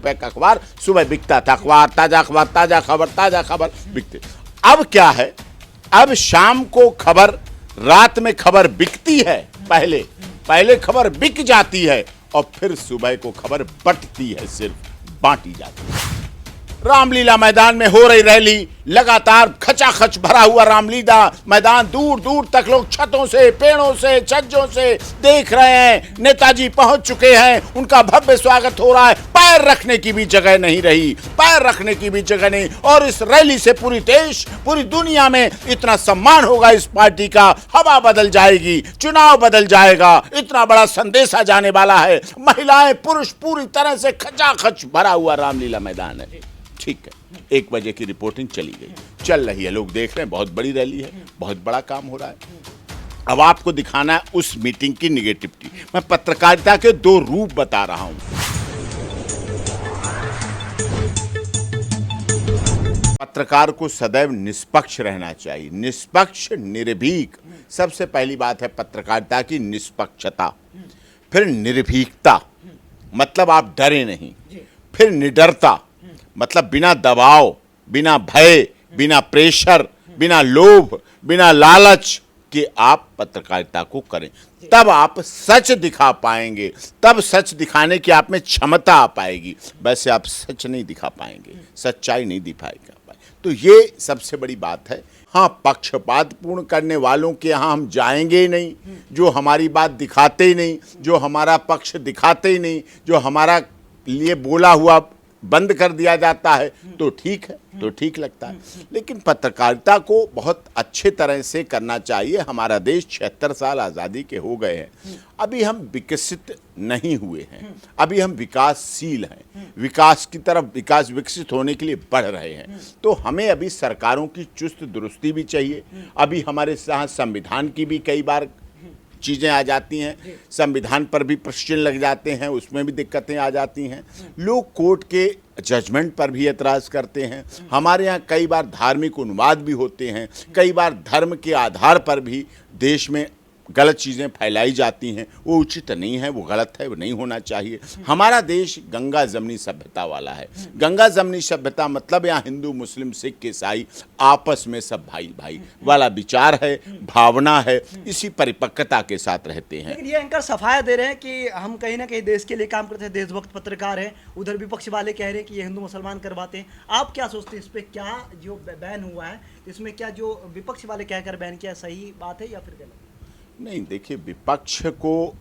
रुपए का अखबार सुबह बिकता था। अखबार, ताजा खबर, ताजा खबर, ताजा खबर बिकते। अब क्या है, अब शाम को खबर, रात में खबर बिकती है। पहले खबर बिक जाती है और फिर सुबह को खबर बंटती है, सिर्फ बांटी जाती है। रामलीला मैदान में हो रही रैली, लगातार खचाखच भरा हुआ रामलीला मैदान, दूर दूर तक लोग छतों से, पेड़ों से, छज्जों से देख रहे हैं। नेताजी पहुंच चुके हैं, उनका भव्य स्वागत हो रहा है। पैर रखने की भी जगह नहीं रही, पैर रखने की भी जगह नहीं। और इस रैली से पूरी देश, पूरी दुनिया में इतना सम्मान होगा इस पार्टी का। हवा बदल जाएगी, चुनाव बदल जाएगा, इतना बड़ा संदेशा जाने वाला है। महिलाएं, पुरुष, पूरी तरह से खचाखच भरा हुआ रामलीला मैदान है। ठीक है, 1 बजे की रिपोर्टिंग चली गई, चल रही है, लोग देख रहे हैं, बहुत बड़ी रैली है, बहुत बड़ा काम हो रहा है। अब आपको दिखाना है उस मीटिंग की निगेटिविटी। मैं पत्रकारिता के 2 रूप बता रहा हूं। पत्रकार को सदैव निष्पक्ष रहना चाहिए, निष्पक्ष, निर्भीक। सबसे पहली बात है पत्रकारिता की निष्पक्षता, फिर निर्भीकता, मतलब आप डरे नहीं, फिर निडरता, मतलब बिना दबाव, बिना भय, बिना प्रेशर, बिना लोभ, बिना लालच कि आप पत्रकारिता को करें। तब आप सच दिखा पाएंगे, तब सच दिखाने की आप में क्षमता आ पाएगी। वैसे आप सच नहीं दिखा पाएंगे, सच्चाई नहीं दिखाएगा। तो ये सबसे बड़ी बात है। हाँ, पक्षपात पूर्ण करने वालों के यहाँ हम जाएंगे ही नहीं, जो हमारी बात दिखाते ही नहीं, जो हमारा पक्ष दिखाते ही नहीं, जो हमारा लिए बोला हुआ बंद कर दिया जाता है, तो ठीक है, तो ठीक लगता है। लेकिन पत्रकारिता को बहुत अच्छे तरह से करना चाहिए। हमारा देश 76 साल आज़ादी के हो गए हैं, अभी हम विकसित नहीं हुए हैं, अभी हम विकासशील हैं, विकास की तरफ, विकसित होने के लिए बढ़ रहे हैं। तो हमें अभी सरकारों की चुस्त दुरुस्ती भी चाहिए। अभी हमारे यहाँ संविधान की भी कई बार चीज़ें आ जाती हैं, संविधान पर भी प्रश्न लग जाते हैं, उसमें भी दिक्कतें आ जाती हैं। लोग कोर्ट के जजमेंट पर भी एतराज़ करते हैं। हमारे यहाँ कई बार धार्मिक उन्माद भी होते हैं, कई बार धर्म के आधार पर भी देश में गलत चीज़ें फैलाई जाती हैं। वो उचित नहीं है, वो गलत है, वो नहीं होना चाहिए। हमारा देश गंगा जमनी सभ्यता वाला है। गंगा जमनी सभ्यता मतलब यहाँ हिंदू, मुस्लिम, सिख, ईसाई आपस में सब भाई भाई वाला विचार है, भावना है, इसी परिपक्वता के साथ रहते हैं। लेकिन ये एंकर सफाया दे रहे हैं कि हम कहीं ना कहीं देश के लिए काम करते हैं, देशभक्त पत्रकार हैं। उधर विपक्ष वाले कह रहे हैं कि ये हिंदू मुसलमान करवाते हैं। आप क्या सोचते हैं इस पर? क्या जो बैन हुआ है इसमें क्या जो विपक्ष वाले कहकर बैन किया सही बात है या फिर गलत? नहीं, देखिए, विपक्ष को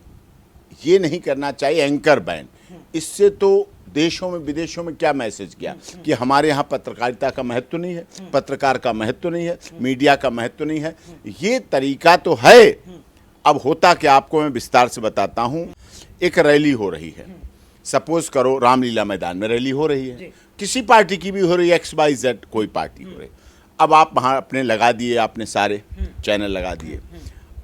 ये नहीं करना चाहिए एंकर बैन। इससे तो देशों में, विदेशों में क्या मैसेज गया कि हमारे यहाँ पत्रकारिता का महत्व नहीं है, पत्रकार का महत्व नहीं है, मीडिया का महत्व नहीं है। ये तरीका तो है। अब होता क्या, आपको मैं विस्तार से बताता हूँ। एक रैली हो रही है, सपोज करो रामलीला मैदान में रैली हो रही है, किसी पार्टी की भी हो रही है, XYZ कोई पार्टी हो रही। अब आप वहाँ अपने लगा दिए, आपने सारे चैनल लगा दिए।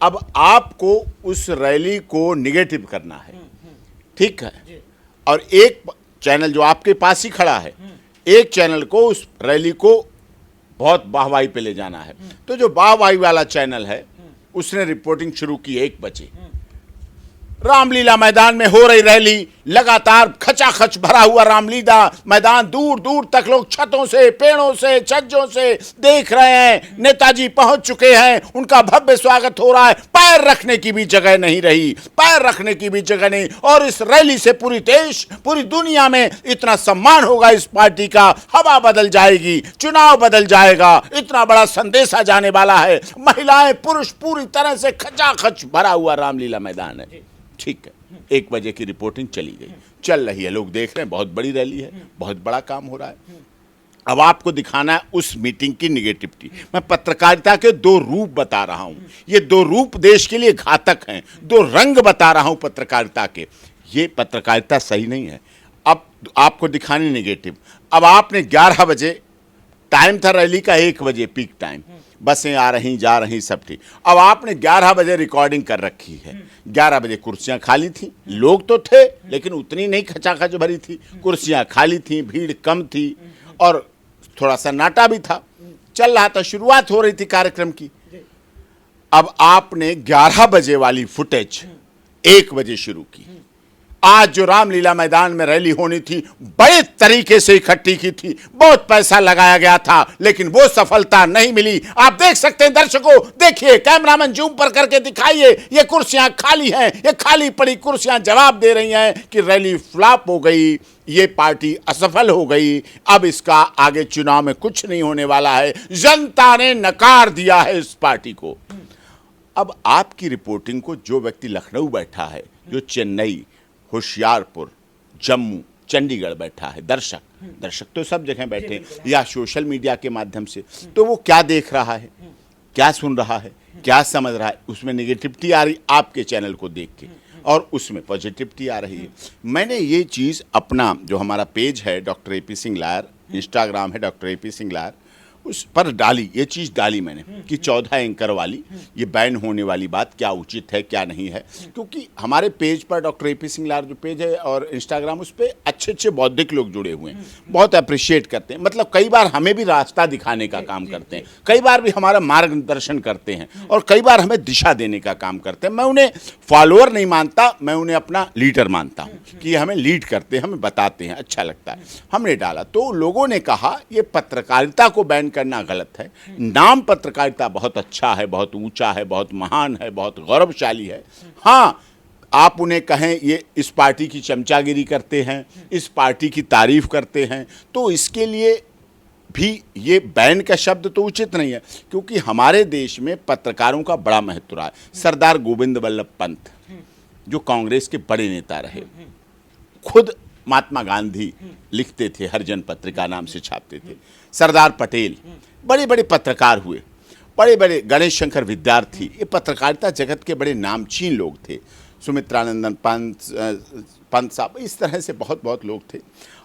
अब आपको उस रैली को निगेटिव करना है, ठीक है, और एक चैनल जो आपके पास ही खड़ा है, एक चैनल को उस रैली को बहुत वाहवाही पे ले जाना है। तो जो वाहवाही वाला चैनल है उसने रिपोर्टिंग शुरू की 1 बजे। रामलीला मैदान में हो रही रैली, लगातार खचाखच भरा हुआ रामलीला मैदान, दूर दूर तक लोग छतों से, पेड़ों से, छज्जों से देख रहे हैं। नेताजी पहुंच चुके हैं, उनका भव्य स्वागत हो रहा है। पैर रखने की भी जगह नहीं रही, पैर रखने की भी जगह नहीं। और इस रैली से पूरी देश, पूरी दुनिया में इतना सम्मान होगा इस पार्टी का। हवा बदल जाएगी, चुनाव बदल जाएगा, इतना बड़ा संदेशा जाने वाला है। महिलाएं, पुरुष, पूरी तरह से खचाखच भरा हुआ रामलीला मैदान है। ठीक है, 1 बजे की रिपोर्टिंग चली गई, चल रही है, लोग देख रहे हैं, बहुत बड़ी रैली है, बहुत बड़ा काम हो रहा है। अब आपको दिखाना है उस मीटिंग की निगेटिविटी। मैं पत्रकारिता के 2 रूप बता रहा हूं। ये 2 रूप देश के लिए घातक हैं, 2 रंग बता रहा हूं पत्रकारिता के। ये पत्रकारिता सही नहीं है। अब आपको दिखानी निगेटिव। अब आपने 11 बजे टाइम था रैली का, 1 बजे पीक टाइम, बसें आ रही जा रही, सब ठीक। अब आपने 11 बजे रिकॉर्डिंग कर रखी है। 11 बजे कुर्सियां खाली थी, लोग तो थे लेकिन उतनी नहीं खचाखच भरी थी। कुर्सियां खाली थी, भीड़ कम थी और थोड़ा सन्नाटा भी था, चल रहा था, शुरुआत हो रही थी कार्यक्रम की। अब आपने 11 बजे वाली फुटेज 1 बजे शुरू की। आज जो रामलीला मैदान में रैली होनी थी बड़े तरीके से इकट्ठी की थी, बहुत पैसा लगाया गया था, लेकिन वो सफलता नहीं मिली। आप देख सकते हैं दर्शकों, देखिए कैमरामैन जूम पर करके दिखाइए, ये कुर्सियां खाली हैं, ये खाली पड़ी कुर्सियां जवाब दे रही हैं कि रैली फ्लॉप हो गई, ये पार्टी असफल हो गई, अब इसका आगे चुनाव में कुछ नहीं होने वाला है, जनता ने नकार दिया है इस पार्टी को। अब आपकी रिपोर्टिंग को जो व्यक्ति लखनऊ बैठा है, जो चेन्नई, होशियारपुर, जम्मू, चंडीगढ़ बैठा है, दर्शक तो सब जगह बैठे हैं या सोशल मीडिया के माध्यम से, तो वो क्या देख रहा है, क्या सुन रहा है, क्या समझ रहा है, उसमें नेगेटिविटी आ रही आपके चैनल को देख के और उसमें पॉजिटिविटी आ रही है। मैंने ये चीज़ अपना जो हमारा पेज है doctor AP Singh lawyer, Instagram है डॉक्टर AP सिंह लायर, उस पर डाली, ये चीज़ डाली मैंने कि 14 एंकर वाली ये बैन होने वाली बात क्या उचित है क्या नहीं है, क्योंकि हमारे पेज पर डॉक्टर AP सिंह लायर जो पेज है और इंस्टाग्राम, उस पर अच्छे अच्छे बौद्धिक लोग जुड़े हुए हैं, बहुत अप्रिशिएट करते हैं, मतलब कई बार हमें भी रास्ता दिखाने का काम करते हैं, कई बार भी हमारा मार्गदर्शन करते हैं और कई बार हमें दिशा देने का काम करते हैं। मैं उन्हें फॉलोअर नहीं मानता, मैं उन्हें अपना लीडर मानता हूँ कि ये हमें लीड करते हैं, हमें बताते हैं, अच्छा लगता है। हमने डाला तो लोगों ने कहा ये पत्रकारिता को बैन करना गलत है, नाम पत्रकारिता बहुत अच्छा है, बहुत ऊंचा है, बहुत महान है, बहुत गौरवशाली है। हाँ, आप उन्हें कहें ये इस पार्टी की चमचागिरी करते हैं, इस पार्टी की तारीफ करते हैं, तो इसके लिए भी ये बैन का शब्द तो उचित नहीं है, क्योंकि हमारे देश में पत्रकारों का बड़ा महत्व रहा है। सरदार गोविंद वल्लभ पंत जो कांग्रेस के बड़े नेता रहे, खुद महात्मा गांधी लिखते थे, हरिजन पत्रिका नाम से छापते थे, सरदार पटेल बड़े बड़े पत्रकार हुए, बड़े बड़े गणेश शंकर विद्यार्थी, ये पत्रकारिता जगत के बड़े नामचीन लोग थे, सुमित्रानंदन पंत साहब, इस तरह से बहुत बहुत लोग थे।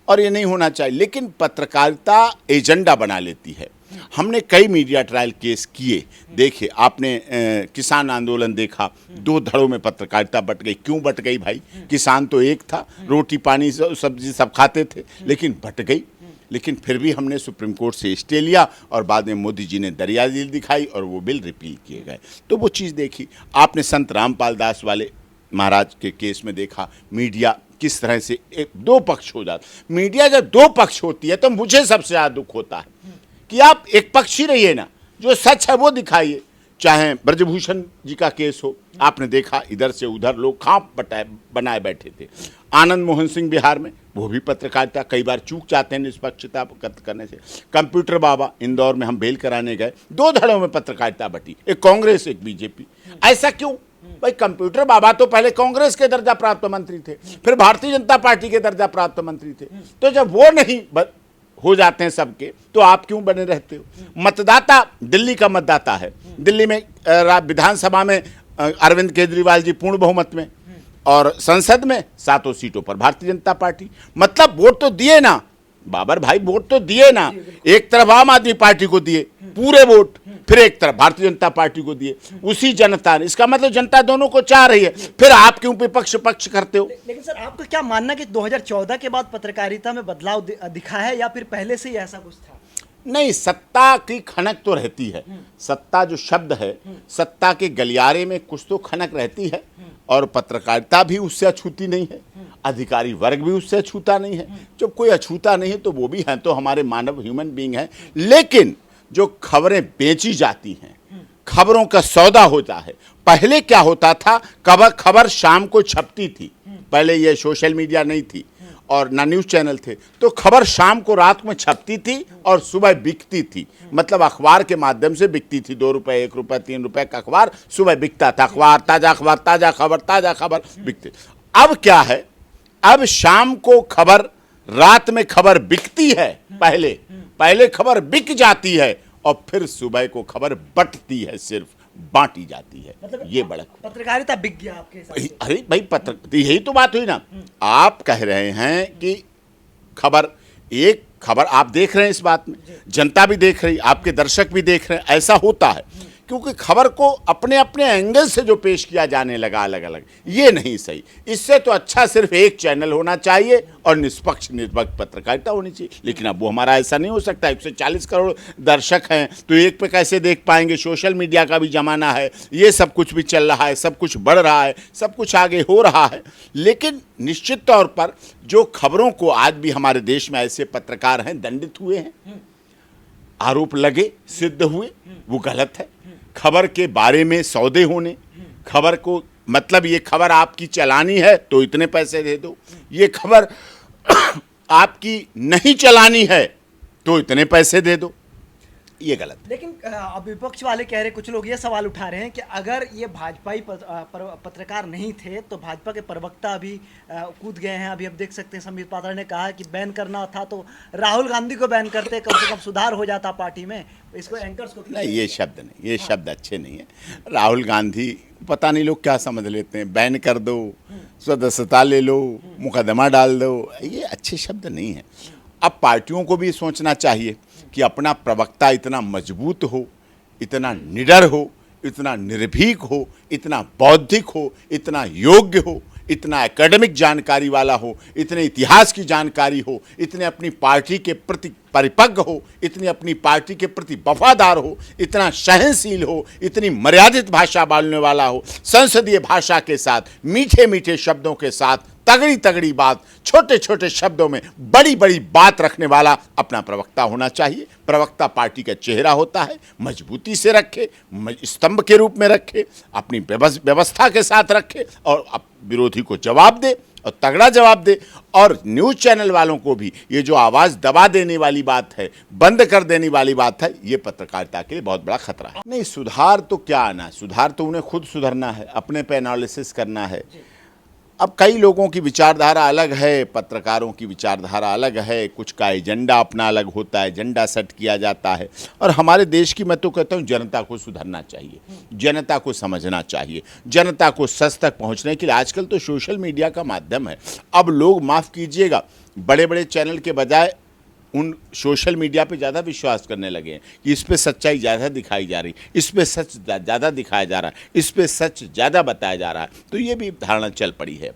और ये नहीं होना चाहिए, लेकिन पत्रकारिता एजेंडा बना लेती है। हमने कई मीडिया ट्रायल केस किए, देखे आपने किसान आंदोलन देखा, 2 धड़ों में पत्रकारिता बट गई। क्यों बट गई भाई? किसान तो एक था, रोटी पानी सब्जी सब खाते थे, लेकिन बट गई। लेकिन फिर भी हमने सुप्रीम कोर्ट से स्टे लिया और बाद में मोदी जी ने दरियादिली दिखाई और वो बिल रिपील किए गए, तो वो चीज़ देखी। आपने संत रामपाल दास वाले महाराज के केस में देखा मीडिया किस तरह से 2 पक्ष हो जाता। मीडिया जब 2 पक्ष होती है तो मुझे सबसे ज़्यादा दुख होता है कि आप एक पक्ष ही रहिए ना, जो सच है वो दिखाइए। चाहे ब्रजभूषण जी का केस हो, आपने देखा इधर से उधर लोग खाप बनाए बैठे थे। आनंद मोहन सिंह बिहार में, वो भी पत्रकारिता कई बार चूक जाते हैं निष्पक्षता करने से। कंप्यूटर बाबा इंदौर में हम बेल कराने गए, 2 धड़ों में पत्रकारिता बटी, एक कांग्रेस एक बीजेपी। ऐसा क्यों भाई? कंप्यूटर बाबा तो पहले कांग्रेस के दर्जा प्राप्त मंत्री थे, फिर भारतीय जनता पार्टी के दर्जा प्राप्त मंत्री थे, तो जब वो नहीं हो जाते हैं सबके, तो आप क्यों बने रहते हो? मतदाता दिल्ली का मतदाता है, दिल्ली में विधानसभा में अरविंद केजरीवाल जी पूर्ण बहुमत में, और संसद में 7 सीटों पर भारतीय जनता पार्टी। मतलब वोट तो दिए ना बाबर भाई, वोट तो दिए ना। एक तरफ आम आदमी पार्टी को दिए पूरे वोट, फिर एक तरफ भारतीय जनता पार्टी को दिए उसी जनता ने। इसका मतलब जनता दोनों को चाह रही है, फिर आप क्यों विपक्ष पक्ष करते हो? लेकिन सर, आपका क्या मानना कि 2014 के बाद पत्रकारिता में बदलाव दिखा है या फिर पहले से ही ऐसा कुछ था? नहीं, सत्ता की खनक तो रहती है। सत्ता जो शब्द है, सत्ता के गलियारे में कुछ तो खनक रहती है, और पत्रकारिता भी उससे अछूती नहीं है, अधिकारी वर्ग भी उससे अछूता नहीं है। जब कोई अछूता नहीं है तो वो भी हैं, तो हमारे मानव ह्यूमन बीइंग हैं। लेकिन जो खबरें बेची जाती हैं, खबरों का सौदा होता है। पहले क्या होता था, खबर शाम को छपती थी, पहले ये सोशल मीडिया नहीं थी और ना न्यूज़ चैनल थे, तो खबर शाम को रात में छपती थी और सुबह बिकती थी। मतलब अखबार के माध्यम से बिकती थी, 2 रुपए 1 रुपए 3 रुपए का अखबार सुबह बिकता था। अखबार ताज़ा खबर बिकते। अब क्या है, अब शाम को खबर, रात में खबर बिकती है, पहले खबर बिक जाती है और फिर सुबह को खबर बटती है, सिर्फ बांटी जाती है। मतलब ये बड़ा पत्रकारिता बिक गया आपके हिसाब से? अरे भाई, यही तो बात हुई ना। आप कह रहे हैं कि एक खबर आप देख रहे हैं, इस बात में जनता भी देख रही, आपके दर्शक भी देख रहे हैं। ऐसा होता है क्योंकि खबर को अपने अपने एंगल से जो पेश किया जाने लगा अलग अलग, ये नहीं सही। इससे तो अच्छा सिर्फ एक चैनल होना चाहिए और निष्पक्ष निष्पक्ष पत्रकारिता होनी चाहिए। लेकिन अब वो हमारा ऐसा नहीं हो सकता। 140 करोड़ दर्शक हैं तो एक पे कैसे देख पाएंगे। सोशल मीडिया का भी जमाना है, ये सब कुछ भी चल रहा है, सब कुछ बढ़ रहा है, सब कुछ आगे हो रहा है। लेकिन निश्चित तौर पर जो खबरों को, आज भी हमारे देश में ऐसे पत्रकार हैं दंडित हुए हैं, आरोप लगे, सिद्ध हुए, वो गलत है। खबर के बारे में सौदे होने, खबर को मतलब ये खबर आपकी चलानी है तो इतने पैसे दे दो, ये खबर आपकी नहीं चलानी है तो इतने पैसे दे दो, ये गलत है। लेकिन अब विपक्ष वाले कह रहे, कुछ लोग ये सवाल उठा रहे हैं कि अगर ये भाजपाई पत्रकार नहीं थे तो भाजपा के प्रवक्ता अभी कूद गए हैं। अभी अब देख सकते हैं संबित पात्रा ने कहा कि बैन करना था तो राहुल गांधी को बैन करते, कम से कम सुधार हो जाता पार्टी में। इसको एंकर्स को नहीं, ये शब्द नहीं, ये शब्द अच्छे नहीं है। राहुल गांधी, पता नहीं लोग क्या समझ लेते हैं, बैन कर दो, सदस्यता ले लो, मुकदमा डाल दो, ये अच्छे शब्द नहीं है। अब पार्टियों को भी सोचना चाहिए कि अपना प्रवक्ता इतना मजबूत हो, इतना निडर हो, इतना निर्भीक हो, इतना बौद्धिक हो, इतना योग्य हो, इतना एकेडमिक जानकारी वाला हो, इतने इतिहास की जानकारी हो, इतने अपनी पार्टी के प्रति परिपक्व हो, इतनी अपनी पार्टी के प्रति वफादार हो, इतना सहनशील हो, इतनी मर्यादित भाषा बोलने वाला हो, संसदीय भाषा के साथ, मीठे मीठे शब्दों के साथ, तगड़ी तगड़ी बात, छोटे छोटे शब्दों में बड़ी बड़ी बात रखने वाला अपना प्रवक्ता होना चाहिए। प्रवक्ता पार्टी का चेहरा होता है, मजबूती से रखे, स्तंभ के रूप में रखे, अपनी व्यवस्था के साथ रखे और विरोधी को जवाब दे और तगड़ा जवाब दे। और न्यूज़ चैनल वालों को भी ये जो आवाज़ दबा देने वाली बात है, बंद कर देने वाली बात है, ये पत्रकारिता के लिए बहुत बड़ा खतरा है। नहीं, सुधार तो क्या आना, सुधार तो उन्हें खुद सुधरना है, अपने पे एनालिसिस करना है। अब कई लोगों की विचारधारा अलग है, पत्रकारों की विचारधारा अलग है, कुछ का एजेंडा अपना अलग होता है, एजेंडा सेट किया जाता है। और हमारे देश की, मैं तो कहता हूँ, जनता को सुधरना चाहिए, जनता को समझना चाहिए, जनता को सच तक पहुँचने के लिए आजकल तो सोशल मीडिया का माध्यम है। अब लोग, माफ़ कीजिएगा, बड़े बड़े चैनल के बजाय उन सोशल मीडिया पे ज़्यादा विश्वास करने लगे हैं कि इस पे सच्चाई ज़्यादा दिखाई जा रही, इस पे सच ज़्यादा दिखाया जा रहा है, इस पे सच ज़्यादा बताया जा रहा है। तो ये भी धारणा चल पड़ी है।